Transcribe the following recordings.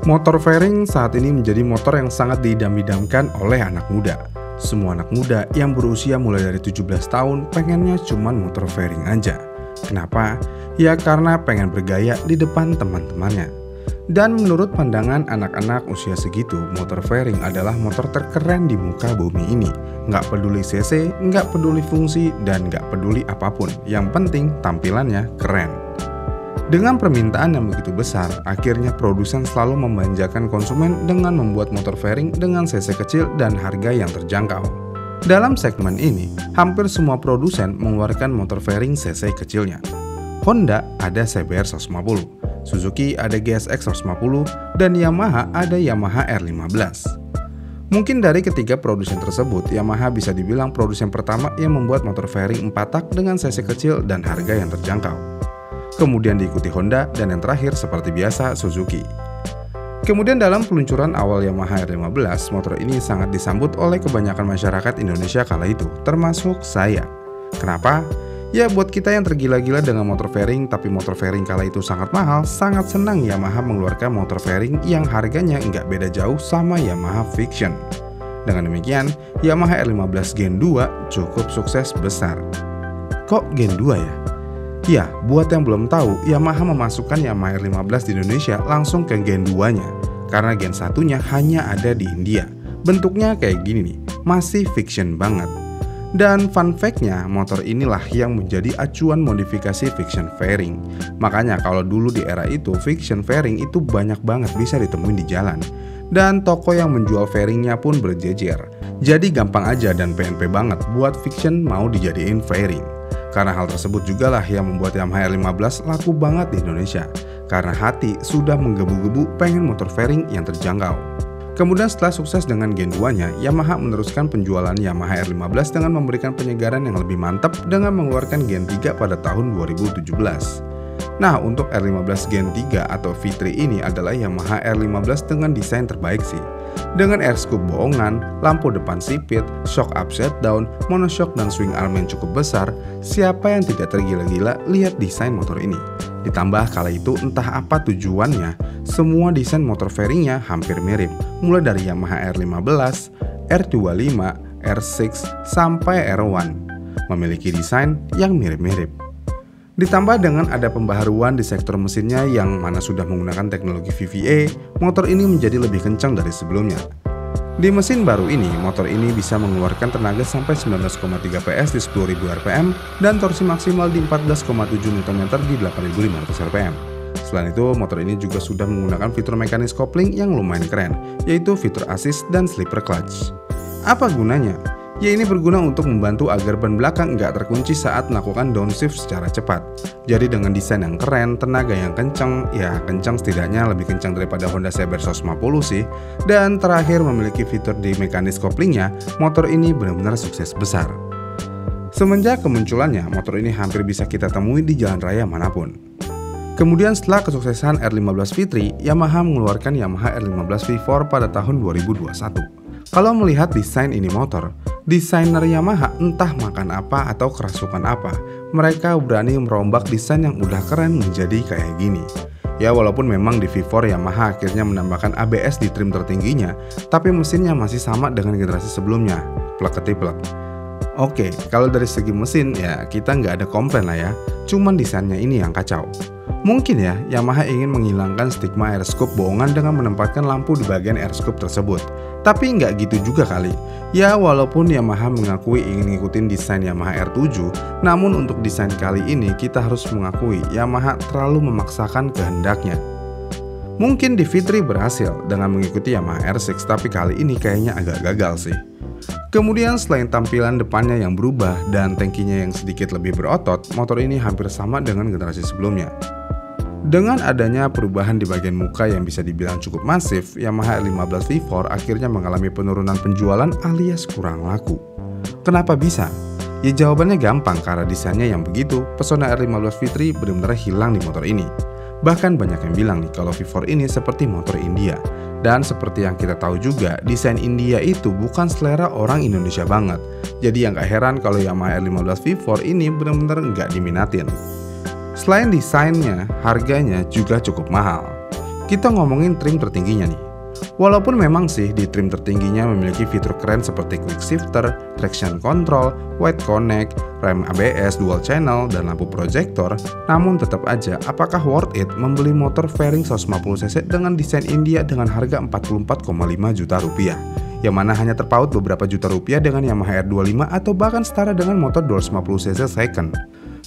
Motor fairing saat ini menjadi motor yang sangat diidam-idamkan oleh anak muda. Semua anak muda yang berusia mulai dari 17 tahun pengennya cuman motor fairing aja. Kenapa? Ya karena pengen bergaya di depan teman-temannya. Dan menurut pandangan anak-anak usia segitu, motor fairing adalah motor terkeren di muka bumi ini. Nggak peduli cc, nggak peduli fungsi, dan nggak peduli apapun. Yang penting tampilannya keren. Dengan permintaan yang begitu besar, akhirnya produsen selalu memanjakan konsumen dengan membuat motor fairing dengan cc kecil dan harga yang terjangkau. Dalam segmen ini, hampir semua produsen mengeluarkan motor fairing cc kecilnya. Honda ada CBR 150, Suzuki ada GSX 150, dan Yamaha ada Yamaha R15. Mungkin dari ketiga produsen tersebut, Yamaha bisa dibilang produsen pertama yang membuat motor fairing 4 tak dengan cc kecil dan harga yang terjangkau. Kemudian diikuti Honda, dan yang terakhir seperti biasa Suzuki. Kemudian dalam peluncuran awal Yamaha R15, motor ini sangat disambut oleh kebanyakan masyarakat Indonesia kala itu, termasuk saya. Kenapa? Ya buat kita yang tergila-gila dengan motor fairing, tapi motor fairing kala itu sangat mahal, sangat senang Yamaha mengeluarkan motor fairing yang harganya nggak beda jauh sama Yamaha Fiction. Dengan demikian, Yamaha R15 Gen 2 cukup sukses besar. Kok Gen 2 ya? Ya, buat yang belum tahu, Yamaha memasukkan Yamaha R15 di Indonesia langsung ke Gen 2-nya, karena Gen 1-nya hanya ada di India. Bentuknya kayak gini nih, masih fiction banget. Dan fun fact-nya, motor inilah yang menjadi acuan modifikasi fiction fairing. Makanya kalau dulu di era itu, fiction fairing itu banyak banget bisa ditemuin di jalan. Dan toko yang menjual fairingnya pun berjejer. Jadi gampang aja dan PNP banget buat fiction mau dijadiin fairing. Karena hal tersebut juga lah yang membuat Yamaha R15 laku banget di Indonesia. Karena hati sudah menggebu-gebu pengen motor fairing yang terjangkau. Kemudian setelah sukses dengan Gen 2-nya, Yamaha meneruskan penjualan Yamaha R15 dengan memberikan penyegaran yang lebih mantap dengan mengeluarkan Gen 3 pada tahun 2017. Nah, untuk R15 Gen 3 atau V3 ini adalah Yamaha R15 dengan desain terbaik sih. Dengan air scoop bohongan, lampu depan sipit, shock upside down, monoshock dan swing arm yang cukup besar, siapa yang tidak tergila-gila lihat desain motor ini. Ditambah kala itu entah apa tujuannya, semua desain motor fairingnya hampir mirip, mulai dari Yamaha R15, R25, R6, sampai R1, memiliki desain yang mirip-mirip. Ditambah dengan ada pembaharuan di sektor mesinnya yang mana sudah menggunakan teknologi VVA, motor ini menjadi lebih kencang dari sebelumnya. Di mesin baru ini, motor ini bisa mengeluarkan tenaga sampai 19,3 PS di 10.000 rpm dan torsi maksimal di 14,7 Nm di 8.500 rpm. Selain itu, motor ini juga sudah menggunakan fitur mekanis kopling yang lumayan keren, yaitu fitur assist dan slipper clutch. Apa gunanya? Ya ini berguna untuk membantu agar ban belakang nggak terkunci saat melakukan downshift secara cepat. Jadi dengan desain yang keren, tenaga yang kencang, ya kencang setidaknya lebih kencang daripada Honda CBR 150 sih. Dan terakhir memiliki fitur di mekanis koplingnya, motor ini benar-benar sukses besar. Semenjak kemunculannya, motor ini hampir bisa kita temui di jalan raya manapun. Kemudian setelah kesuksesan R15 V3, Yamaha mengeluarkan Yamaha R15 V4 pada tahun 2021. Kalau melihat desain ini motor, desainer Yamaha entah makan apa atau kerasukan apa, mereka berani merombak desain yang udah keren menjadi kayak gini. Ya walaupun memang di V4 Yamaha akhirnya menambahkan ABS di trim tertingginya, tapi mesinnya masih sama dengan generasi sebelumnya, plek-ketiplek. Oke, kalau dari segi mesin ya kita nggak ada komplain lah ya, cuman desainnya ini yang kacau. Mungkin ya, Yamaha ingin menghilangkan stigma air scoop bohongan dengan menempatkan lampu di bagian air scoop tersebut. Tapi nggak gitu juga kali. Ya walaupun Yamaha mengakui ingin ngikutin desain Yamaha R7, namun untuk desain kali ini kita harus mengakui Yamaha terlalu memaksakan kehendaknya. Mungkin di V3 berhasil dengan mengikuti Yamaha R6, tapi kali ini kayaknya agak gagal sih. Kemudian selain tampilan depannya yang berubah dan tangkinya yang sedikit lebih berotot, motor ini hampir sama dengan generasi sebelumnya. Dengan adanya perubahan di bagian muka yang bisa dibilang cukup masif, Yamaha R15 V4 akhirnya mengalami penurunan penjualan alias kurang laku. Kenapa bisa? Ya jawabannya gampang, karena desainnya yang begitu, pesona R15 V3 benar-benar hilang di motor ini. Bahkan banyak yang bilang nih kalau V4 ini seperti motor India. Dan seperti yang kita tahu juga, desain India itu bukan selera orang Indonesia banget. Jadi yang gak heran kalau Yamaha R15 V4 ini benar-benar nggak diminatin. Selain desainnya, harganya juga cukup mahal. Kita ngomongin trim tertingginya nih. Walaupun memang sih di trim tertingginya memiliki fitur keren seperti quick shifter, traction control, wide connect, rem ABS dual channel, dan lampu proyektor, namun tetap aja apakah worth it membeli motor fairing 150cc dengan desain India dengan harga 44,5 juta rupiah, yang mana hanya terpaut beberapa juta rupiah dengan Yamaha R25 atau bahkan setara dengan motor 250cc second.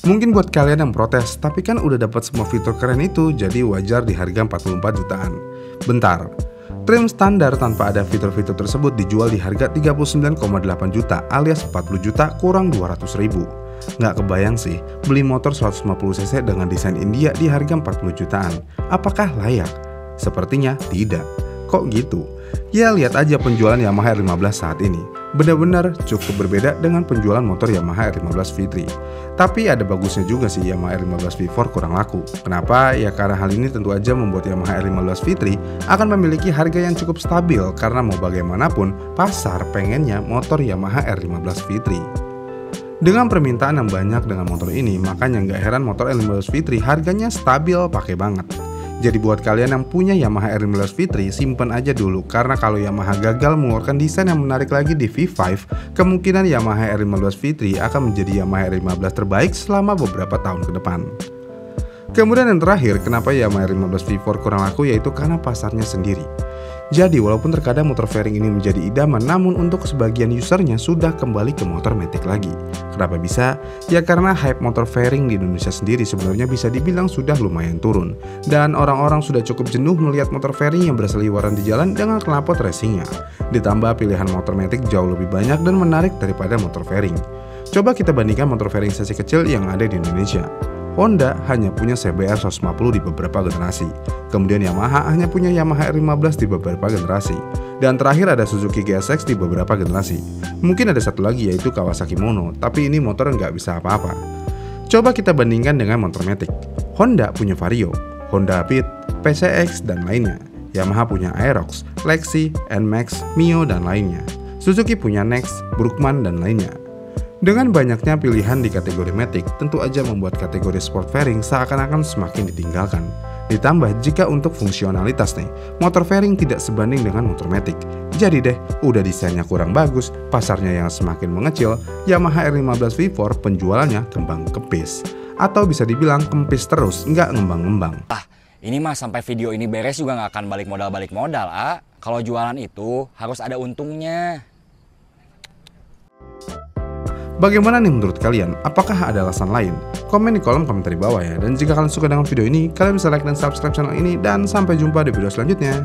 Mungkin buat kalian yang protes, tapi kan udah dapat semua fitur keren itu, jadi wajar di harga 44 jutaan. Bentar, trim standar tanpa ada fitur-fitur tersebut dijual di harga 39,8 juta alias 40 juta kurang 200 ribu. Nggak kebayang sih, beli motor 150cc dengan desain India di harga 40 jutaan. Apakah layak? Sepertinya tidak. Kok gitu? Ya lihat aja penjualan Yamaha R15 saat ini. Benar-benar cukup berbeda dengan penjualan motor Yamaha R15 V3. Tapi ada bagusnya juga sih Yamaha R15 V4 kurang laku. Kenapa? Ya karena hal ini tentu aja membuat Yamaha R15 V3 akan memiliki harga yang cukup stabil karena mau bagaimanapun pasar pengennya motor Yamaha R15 V3. Dengan permintaan yang banyak dengan motor ini, makanya nggak heran motor R15 V3 harganya stabil pakai banget. Jadi buat kalian yang punya Yamaha R15 V3, simpen aja dulu karena kalau Yamaha gagal mengeluarkan desain yang menarik lagi di V5, kemungkinan Yamaha R15 V3 akan menjadi Yamaha R15 terbaik selama beberapa tahun ke depan. Kemudian yang terakhir, kenapa Yamaha R15 V4 kurang laku yaitu karena pasarnya sendiri. Jadi walaupun terkadang motor fairing ini menjadi idaman, namun untuk sebagian usernya sudah kembali ke motor matic lagi. Kenapa bisa? Ya karena hype motor fairing di Indonesia sendiri sebenarnya bisa dibilang sudah lumayan turun. Dan orang-orang sudah cukup jenuh melihat motor fairing yang berseliweran di jalan dengan knalpot racingnya. Ditambah pilihan motor matic jauh lebih banyak dan menarik daripada motor fairing. Coba kita bandingkan motor fairing sesi kecil yang ada di Indonesia. Honda hanya punya CBR 150 di beberapa generasi. Kemudian Yamaha hanya punya Yamaha R15 di beberapa generasi. Dan terakhir ada Suzuki GSX di beberapa generasi. Mungkin ada satu lagi yaitu Kawasaki Mono, tapi ini motor nggak bisa apa-apa. Coba kita bandingkan dengan motor matic. Honda punya Vario, Honda Beat, PCX, dan lainnya. Yamaha punya Aerox, Lexi, NMAX, Mio, dan lainnya. Suzuki punya Next, Brookman, dan lainnya. Dengan banyaknya pilihan di kategori matic, tentu aja membuat kategori sport fairing seakan-akan semakin ditinggalkan. Ditambah jika untuk fungsionalitas nih, motor fairing tidak sebanding dengan motor matic. Jadi deh, udah desainnya kurang bagus, pasarnya yang semakin mengecil, Yamaha R15 V4 penjualannya kembang kempis. Atau bisa dibilang kempis terus, nggak ngembang-ngembang. Ini mah sampai video ini beres juga nggak akan balik modal, A. Kalau jualan itu harus ada untungnya. Bagaimana nih menurut kalian? Apakah ada alasan lain? Komen di kolom komentar di bawah ya. Dan jika kalian suka dengan video ini, kalian bisa like dan subscribe channel ini. Dan sampai jumpa di video selanjutnya.